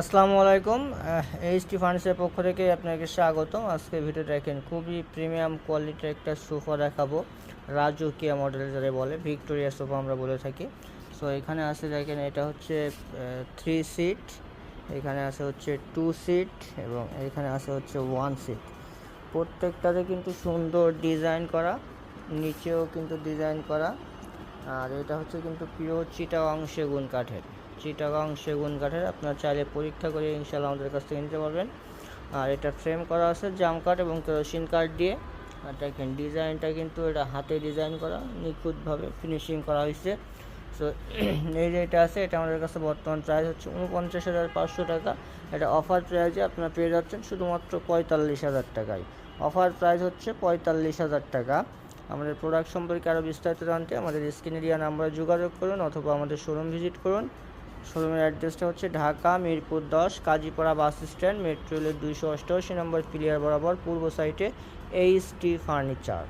আসসালামু আলাইকুম। এইচটি ফার্নিচারের পক্ষ থেকে আপনাকে স্বাগতম। আজকে ভিডিও দেখেন খুবই প্রিমিয়াম কোয়ালিটির একটা সোফা দেখাবো। রাজকীয় মডেল যারা বলে, ভিক্টোরিয়া সোফা আমরা বলে থাকি। সো এখানে আছে দেখেন, এটা হচ্ছে 3 সিট, এখানে আছে হচ্ছে 2 সিট এবং এখানে আছে হচ্ছে 1 সিট। প্রত্যেকটাতে কিন্তু সুন্দর ডিজাইন করা, নিচেও কিন্তু ডিজাইন করা। আর এটা হচ্ছে কিন্তু পিওর চিটাগাং সেগুন কাঠের, আপনারা চাইলে পরীক্ষা করে ইনশাল্লাহ আমাদের কাছ থেকে নিতে পারবেন। আর এটা ফ্রেম করা আছে জাম কাঠ এবং কেরোসিন কাঠ দিয়ে। আর দেখেন ডিজাইনটা কিন্তু এটা হাতে ডিজাইন করা, নিখুঁতভাবে ফিনিশিং করা হয়েছে। সো এই যে এটা আছে, এটা আমাদের কাছে বর্তমান প্রাইস হচ্ছে 49,500 টাকা। এটা অফার প্রাইজে আপনারা পেয়ে যাচ্ছেন শুধুমাত্র 45,000 টাকায়। অফার প্রাইস হচ্ছে 45,000 টাকা। আমাদের প্রোডাক্ট সম্পর্কে আরও বিস্তারিত জানতে আমাদের স্ক্রিনে দেওয়া নাম্বারে যোগাযোগ করুন অথবা আমাদের শোরুম ভিজিট করুন। শোরুমের অ্যাড্রেসটা হচ্ছে Dhaka Mirpur 10 Kazipara bus stand, metro রেলের 288 নম্বর পিলিয়ার বরাবর পূর্ব সাইটে এইচটি ফার্নিচার।